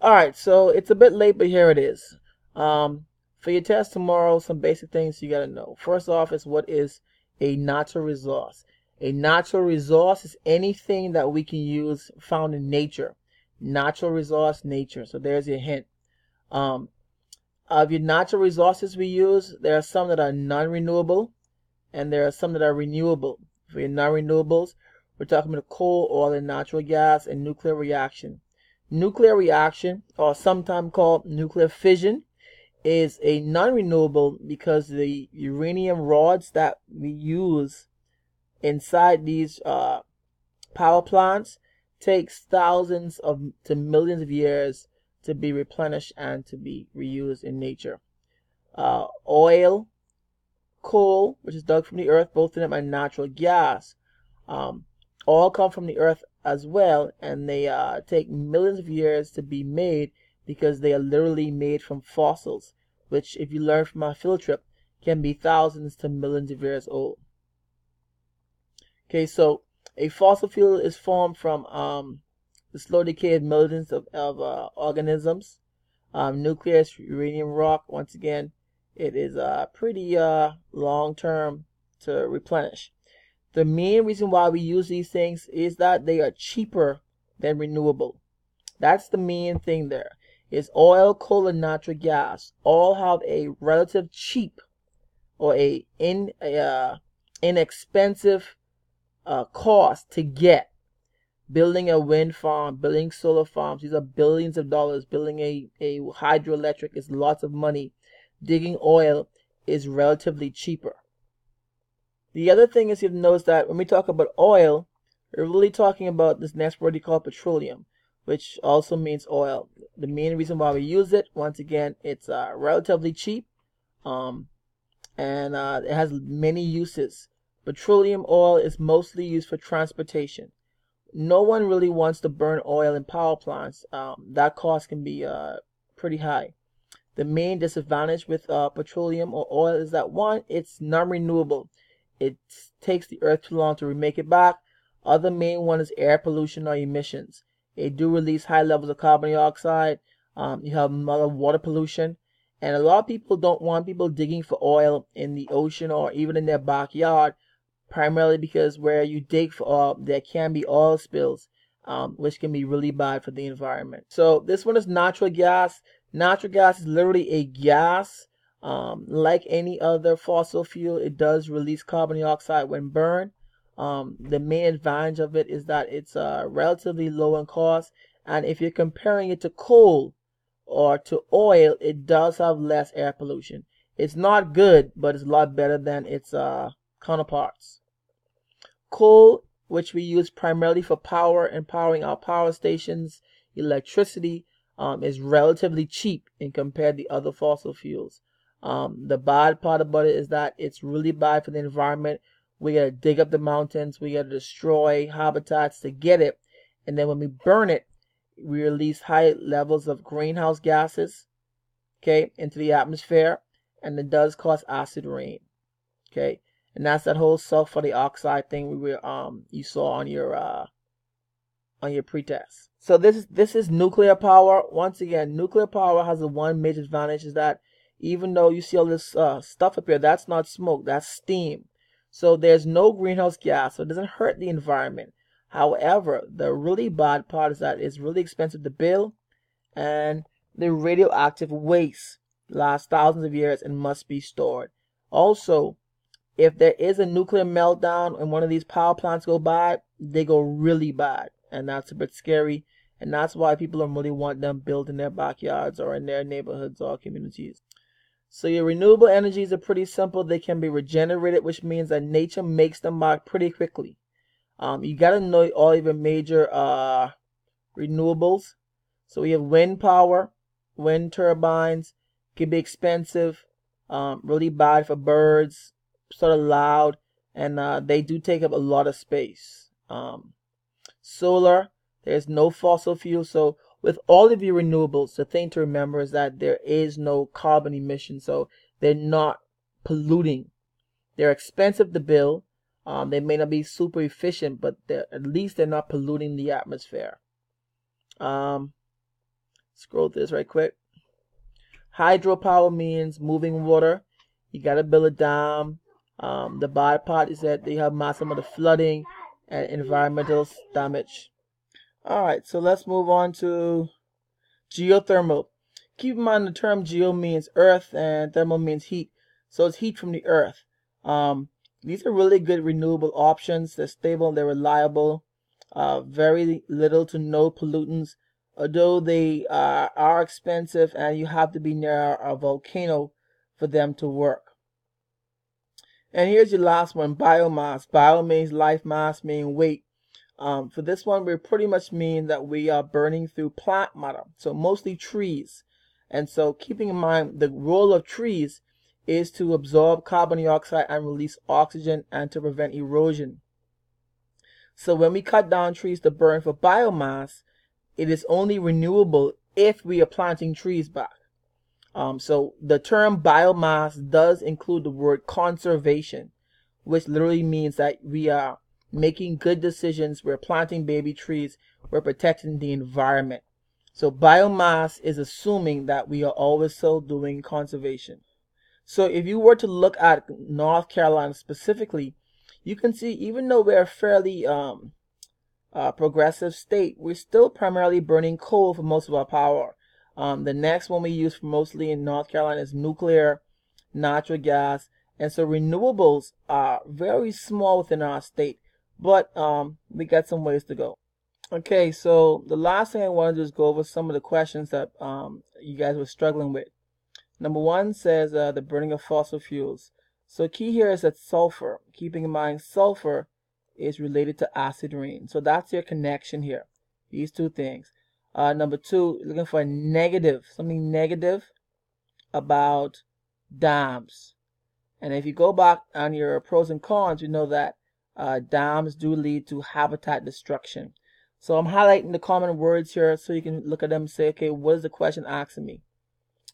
All right, so it's a bit late, but here it is. For your test tomorrow, some basic things you gotta know. First off is what is a natural resource. A natural resource is anything that we can use found in nature. Natural resource, nature. So there's your hint. Um, of your natural resources we use, there are some that are non-renewable, and there are some that are renewable. For your non-renewables, we're talking about coal, oil, and natural gas, and nuclear reaction. Nuclear reaction, or sometimes called nuclear fission, is a non-renewable because the uranium rods that we use inside these power plants takes thousands of to millions of years to be replenished and to be reused in nature. Oil, coal, which is dug from the earth, both of them are natural gas. Um, all come from the earth as well, and they take millions of years to be made because they are literally made from fossils, which, if you learn from our field trip, can be thousands to millions of years old. Okay, so a fossil fuel is formed from the slow decay of millions of organisms. Nucleus, uranium rock, once again, it is pretty long term to replenish. The main reason why we use these things is that they are cheaper than renewable. That's the main thing there. Is oil, coal, and natural gas all have a relative cheap or inexpensive cost to get. Building a wind farm, building solar farms, these are billions of dollars. Building a hydroelectric is lots of money. Digging oil is relatively cheaper. The other thing is, you've noticed that when we talk about oil, we're really talking about this next word you call petroleum, which also means oil. The main reason why we use it, once again, it's relatively cheap, and it has many uses. Petroleum oil is mostly used for transportation. No one really wants to burn oil in power plants. That cost can be pretty high. The main disadvantage with petroleum or oil is that, one, it's non-renewable. It takes the earth too long to remake it back. Other main one is air pollution or emissions. They do release high levels of carbon dioxide. You have a lot of water pollution. And a lot of people don't want people digging for oil in the ocean or even in their backyard, primarily because where you dig for oil, there can be oil spills, which can be really bad for the environment. So this one is natural gas. Natural gas is literally a gas. Like any other fossil fuel, it does release carbon dioxide when burned. The main advantage of it is that it's relatively low in cost, and if you're comparing it to coal or to oil, it does have less air pollution. It's not good, but it's a lot better than its counterparts. Coal, which we use primarily for power and powering our power stations, electricity, is relatively cheap in compared to the other fossil fuels. The bad part about it is that it's really bad for the environment. We gotta dig up the mountains, we gotta destroy habitats to get it, and then when we burn it, we release high levels of greenhouse gases, okay, into the atmosphere, and it does cause acid rain, okay, and that's that whole sulfur dioxide thing you saw on your pretest. So this is nuclear power. Once again, nuclear power has the one major advantage is that even though you see all this stuff up here, that's not smoke, that's steam. So there's no greenhouse gas, so it doesn't hurt the environment. However, the really bad part is that it's really expensive to build, and the radioactive waste lasts thousands of years and must be stored. Also, if there is a nuclear meltdown and one of these power plants go bad, they go really bad, and that's a bit scary. And that's why people don't really want them built in their backyards or in their neighborhoods or communities. So your renewable energies are pretty simple. They can be regenerated, which means that nature makes them back pretty quickly. You gotta know all of your major renewables. So we have wind power, wind turbines, can be expensive, really bad for birds, sort of loud, and they do take up a lot of space. Solar, there's no fossil fuel, so with all of your renewables, the thing to remember is that there is no carbon emission, so they're not polluting. They're expensive to build. They may not be super efficient, but at least they're not polluting the atmosphere. scroll this right quick. Hydropower means moving water. You gotta build a dam. The bad part is that they have massive amount of flooding and environmental damage. Alright, so let's move on to geothermal. Keep in mind the term geo means earth and thermal means heat. So it's heat from the earth. These are really good renewable options. They're stable, they're reliable, very little to no pollutants, although they are expensive and you have to be near a volcano for them to work. And here's your last one, biomass. Bio means life, mass means weight. For this one, we pretty much mean that we are burning through plant matter, so mostly trees. And so keeping in mind the role of trees is to absorb carbon dioxide and release oxygen and to prevent erosion. So when we cut down trees to burn for biomass, it is only renewable if we are planting trees back. So the term biomass does include the word conservation, which literally means that we are making good decisions, we're planting baby trees, we're protecting the environment. So biomass is assuming that we are always still doing conservation. So if you were to look at North Carolina specifically, you can see even though we're a fairly progressive state, we're still primarily burning coal for most of our power. The next one we use for mostly in North Carolina is nuclear, natural gas, and so renewables are very small within our state, but we got some ways to go. Okay, so the last thing I want to do is go over some of the questions that you guys were struggling with. Number one says the burning of fossil fuels. So key here is that sulfur. Keeping in mind sulfur is related to acid rain. So that's your connection here. These two things. Number two, looking for a negative, something negative about dams. And if you go back on your pros and cons, you know that dams do lead to habitat destruction. So I'm highlighting the common words here so you can look at them and say, okay, what is the question asking me?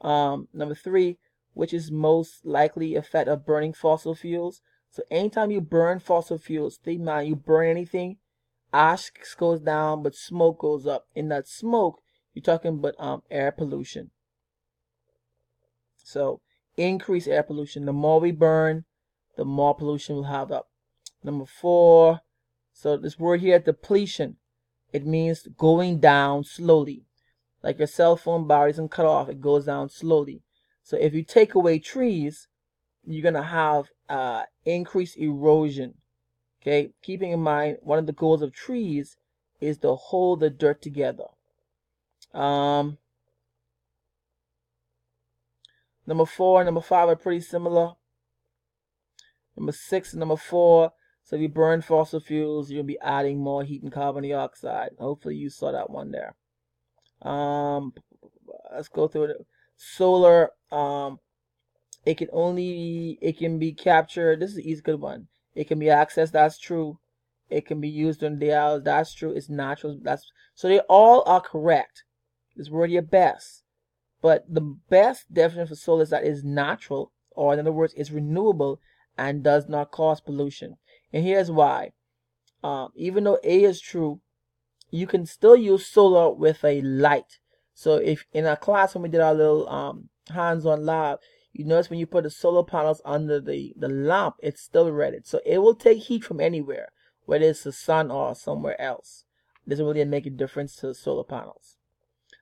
Number three, which is most likely effect of burning fossil fuels? So anytime you burn fossil fuels, think about you burn anything, ash goes down, but smoke goes up. In that smoke, you're talking about air pollution. So increase air pollution. The more we burn, the more pollution we'll have up. Number four, so this word here, depletion, it means going down slowly. Like your cell phone battery isn't cut off, it goes down slowly. So if you take away trees, you're going to have increased erosion. Okay, keeping in mind one of the goals of trees is to hold the dirt together. Number four and number five are pretty similar. Number six and number four. So if you burn fossil fuels, you'll be adding more heat and carbon dioxide. Hopefully you saw that one there. Let's go through it. Solar, it can be captured. This is an easy good one. It can be accessed, that's true. It can be used during the day hours, that's true. It's natural, so they all are correct. This word here, best. But the best definition for solar is that it's natural, or in other words, it's renewable and does not cause pollution. And here's why. Even though A is true, you can still use solar with a light. So if in our class when we did our little hands-on lab, you notice when you put the solar panels under the lamp, it's still red. So it will take heat from anywhere, whether it's the sun or somewhere else. It doesn't really make a difference to the solar panels.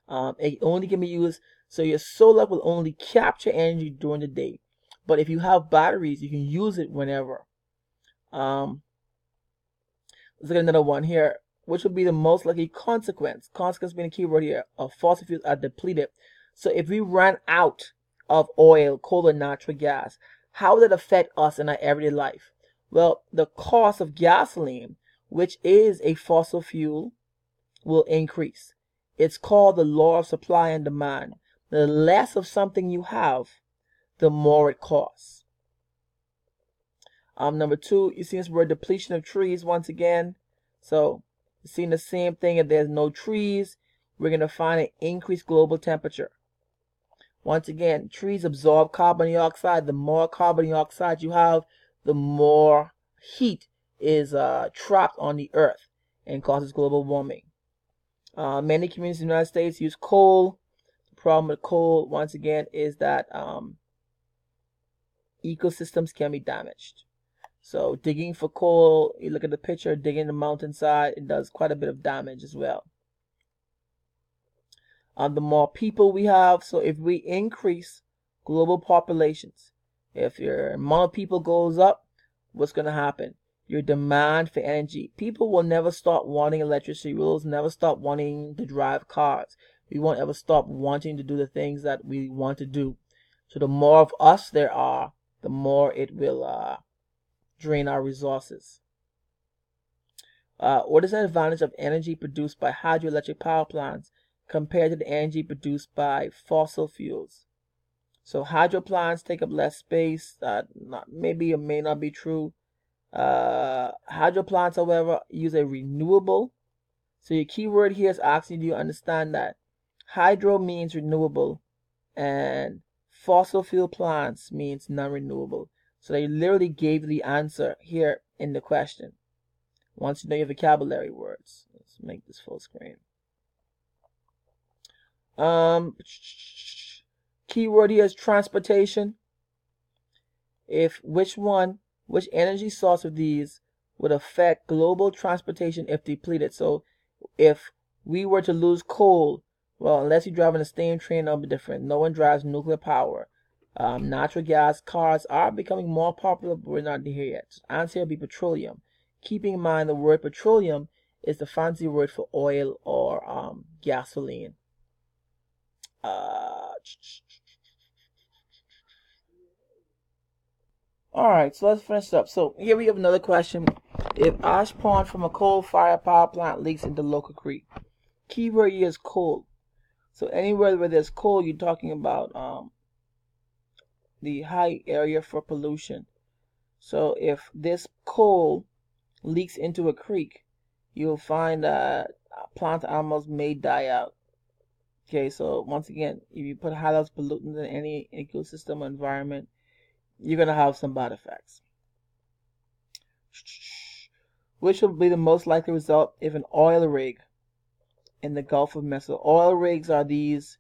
It only can be used, so your solar will only capture energy during the day. But if you have batteries, you can use it whenever. Let's look at another one here. Which would be the most likely consequence? Consequence being a key word here. Of fossil fuels are depleted. So if we ran out of oil, coal, and natural gas, how would it affect us in our everyday life? Well, the cost of gasoline, which is a fossil fuel, will increase. It's called the law of supply and demand. The less of something you have, the more it costs. Number two, you see this word depletion of trees once again. So you're seeing the same thing. If there's no trees, we're going to find an increased global temperature. Once again, trees absorb carbon dioxide. The more carbon dioxide you have, the more heat is trapped on the earth and causes global warming. Many communities in the United States use coal problem with coal, once again, is that ecosystems can be damaged. So digging for coal, you look at the picture, digging the mountainside, it does quite a bit of damage as well. The more people we have, so if we increase global populations, if your amount of people goes up, what's going to happen? Your demand for energy. People will never stop wanting electricity. We will never stop wanting to drive cars. We won't ever stop wanting to do the things that we want to do. So the more of us there are, the more it will drain our resources. What is the advantage of energy produced by hydroelectric power plants compared to the energy produced by fossil fuels? So hydro plants take up less space. Maybe it may not be true. Hydro plants, however, use a renewable. So your keyword here is asking, do you understand that hydro means renewable and fossil fuel plants means non-renewable? So they literally gave the answer here in the question. Once you know your vocabulary words. Let's make this full screen. Keyword here is transportation. Which energy source of these would affect global transportation if depleted? So if we were to lose coal, well, unless you're driving a steam train, that'll be different. No one drives nuclear power. Natural gas cars are becoming more popular, but we're not here yet. So answer will be petroleum. Keeping in mind the word petroleum is the fancy word for oil or gasoline. Alright, so let's finish up. So here we have another question. If ash pond from a coal-fired power plant leaks into local creek, keyword here is coal. So anywhere where there's coal, you're talking about the high area for pollution. So if this coal leaks into a creek, you'll find that plant animals may die out. Okay, so once again, if you put high levels of pollutants in any ecosystem or environment, you're going to have some bad effects. Which will be the most likely result if an oil rig in the Gulf of Mexico? Oil rigs are these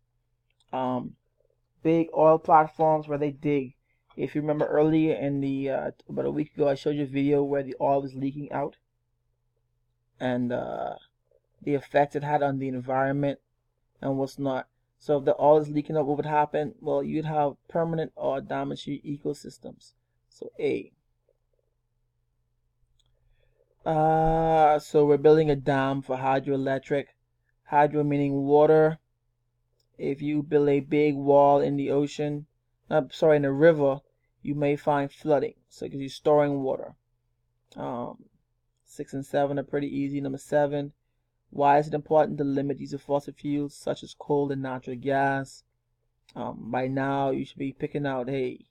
big oil platforms where they dig. If you remember earlier in the about a week ago, I showed you a video where the oil was leaking out and the effect it had on the environment and what's not. So if the oil is leaking out, what would happen? Well, you'd have permanent or damage to your ecosystems. So A. So we're building a dam for hydroelectric. Hydro meaning water. If you build a big wall in the ocean, in a river, you may find flooding. So because you're storing water. 6 and 7 are pretty easy. Number 7. Why is it important to limit use of fossil fuels such as coal and natural gas? By now, you should be picking out, hey,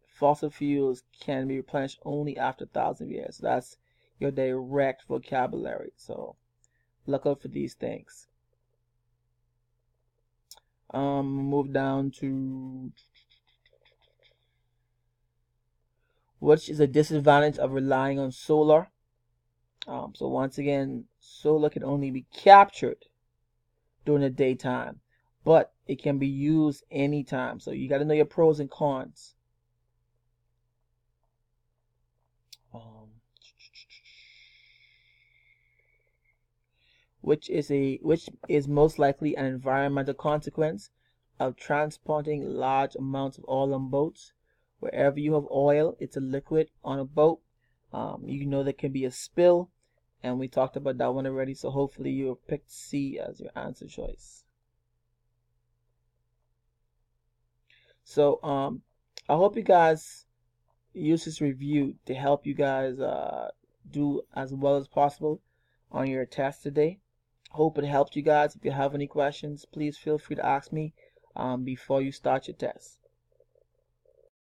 fossil fuels can be replenished only after 1,000 years. That's your direct vocabulary. So look out for these things. Move down to which is a disadvantage of relying on solar. So once again, solar can only be captured during the daytime, but it can be used anytime. So you got to know your pros and cons. Which is most likely an environmental consequence of transporting large amounts of oil on boats. Wherever you have oil, it's a liquid on a boat. You know there can be a spill, and we talked about that one already. So hopefully you have picked C as your answer choice. So I hope you guys use this review to help you guys do as well as possible on your test today. Hope it helped you guys. If you have any questions, please feel free to ask me before you start your test.